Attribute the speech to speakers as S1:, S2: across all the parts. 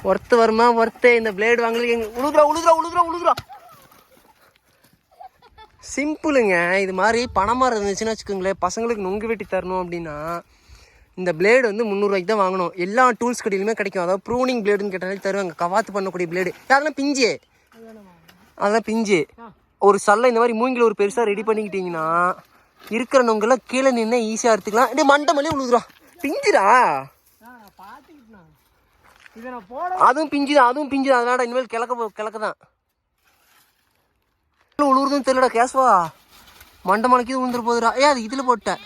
S1: Worth வருமா worth இந்த blade வாங்கல உழுதுறா சிம்பிளுங்க. இது மாதிரி பணமாக இருந்துச்சுன்னு வச்சுக்கோங்களேன், பசங்களுக்கு நொங்கு வெட்டி தரணும் அப்படின்னா இந்த பிளேடு வந்து 300 ரூபாய்க்கு தான் வாங்கணும். எல்லா டூல்ஸ் கடையிலுமே கிடைக்கும். அதாவது ப்ரூனிங் பிளேடுன்னு கேட்டாலே தருவாங்க. கவாத்து பண்ணக்கூடிய பிளேடு அதெல்லாம் பிஞ்சு ஒரு சல்லை இந்த மாதிரி மூங்கில் ஒரு பெருசாக ரெடி பண்ணிக்கிட்டிங்கன்னா இருக்கிற நொங்கெல்லாம் கீழே நின்று ஈஸியாக எடுத்துக்கலாம். இப்படி மண்டை மேலே உழுதுறா பிஞ்சுடா. அதுவும் பிஞ்சுதான் அதனால இனிமேல் கிழக்க தான் உழுவுறதும் தெரியலடா. கேஸ்வா மண்டை மலைக்கு உழுந்துரு போதுடா. அது இதில் போட்ட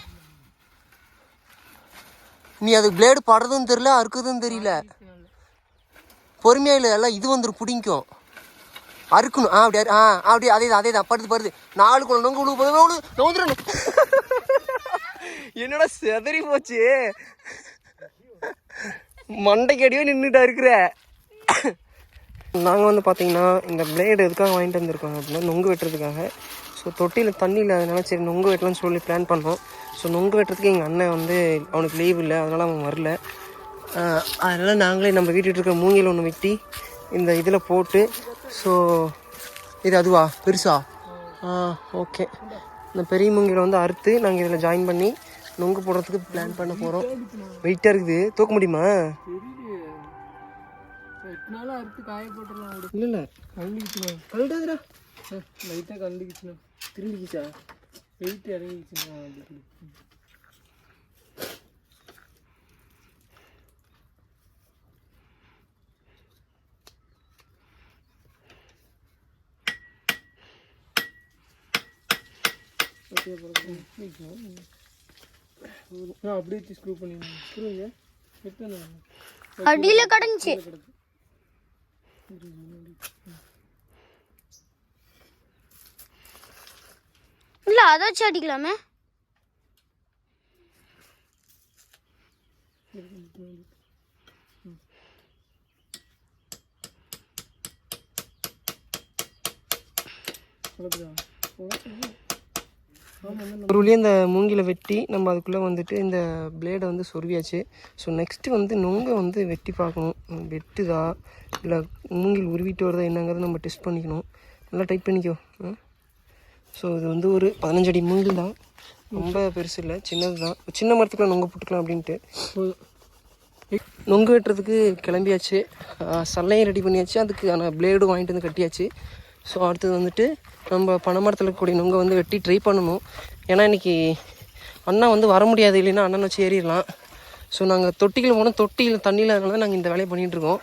S1: நீ அது பிளேடு படுறதும் தெரியல அறுக்குறதும் தெரியல. பொறுமையா இல்லை எல்லாம் இது வந்துடும் பிடிக்கும் அறுக்கணும். அப்படியே அதே தான் படுது 4 குள்ள நொங்கு உழுவு என்னடா செதறி போச்சு மண்டைக்கு அடியோ நின்றுட்டா இருக்கிற. நாங்கள் வந்து பார்த்தீங்கன்னா இந்த பிளேடு எதுக்காக வாங்கிட்டு வந்திருக்கோம் அப்படின்னா நொங்கு வெட்டுறதுக்காக. ஸோ தொட்டியில் தண்ணி இல்லாதனால சரி நொங்கு வெட்டலாம்னு சொல்லி பிளான் பண்ணோம். ஸோ நொங்கு வெட்டுறதுக்கு எங்கள் அண்ணன் வந்து அவனுக்கு லீவ் இல்லை, அதனால் அவன் வரல. அதனால் நாங்களே நம்ம வீட்டுக்கு இருக்கிற மூங்கில் ஒன்று வெட்டி இந்த இதில் போட்டு. ஸோ இது அதுவா பெருசா? ஓகே. இந்த பெரிய மூங்கிலை வந்து அறுத்து நாங்கள் இதில் ஜாயின் பண்ணி நொங்கு போடுறதுக்கு பிளான் பண்ண போகிறோம். வெயிட்டாக இருக்குது, தூக்க முடியுமா? இல்லை கழுடாதுடா, லைட்டாக கழுந்துக்கிச்சுண்ணா. திரும்பிக்கிச்சா? வெயிட் இறங்கிச்சுண்ணா. அப்படியே ஸ்க்ரூ பண்ணிடுங்க.
S2: அடியில கடந்துச்சு. இல்ல அதாச்சும் அடிக்கலாமே.
S1: ஒரு வழியாக இந்த மூங்கில வெட்டி நம்ம அதுக்குள்ளே வந்துட்டு இந்த பிளேடை வந்து சொருவியாச்சு. ஸோ நெக்ஸ்ட்டு வந்து நொங்கை வந்து வெட்டி பார்க்கணும், வெட்டுதா இல்லை மூங்கில் உருவிட்டு வருதா என்னங்கிறத நம்ம டெஸ்ட் பண்ணிக்கணும். நல்லா டைட் பண்ணிக்கோ. ஸோ இது வந்து ஒரு 15 அடி மூங்கில் தான், ரொம்ப பெருசு இல்லை, சின்னது தான். சின்ன மரத்துக்குள்ள நொங்கு போட்டுக்கலாம் அப்படின்ட்டு நொங்கு வெட்டுறதுக்கு கிளம்பியாச்சு. சல்லையும் ரெடி பண்ணியாச்சு, அதுக்கான பிளேடும் வாங்கிட்டு வந்து கட்டியாச்சு. ஸோ அடுத்தது வந்துட்டு நம்ம பனைமரத்தில் இருக்கக்கூடிய நொங்கை வந்து வெட்டி ட்ரை பண்ணணும். ஏன்னா இன்றைக்கி அண்ணா வந்து வர முடியாது, இல்லைன்னா அண்ணன் வச்சு ஏறிடலாம். ஸோ நாங்கள் தொட்டியில் போனோம், தொட்டியில் தண்ணியில் அதனால நாங்கள் இந்த வேலையை பண்ணிகிட்ருக்கோம்.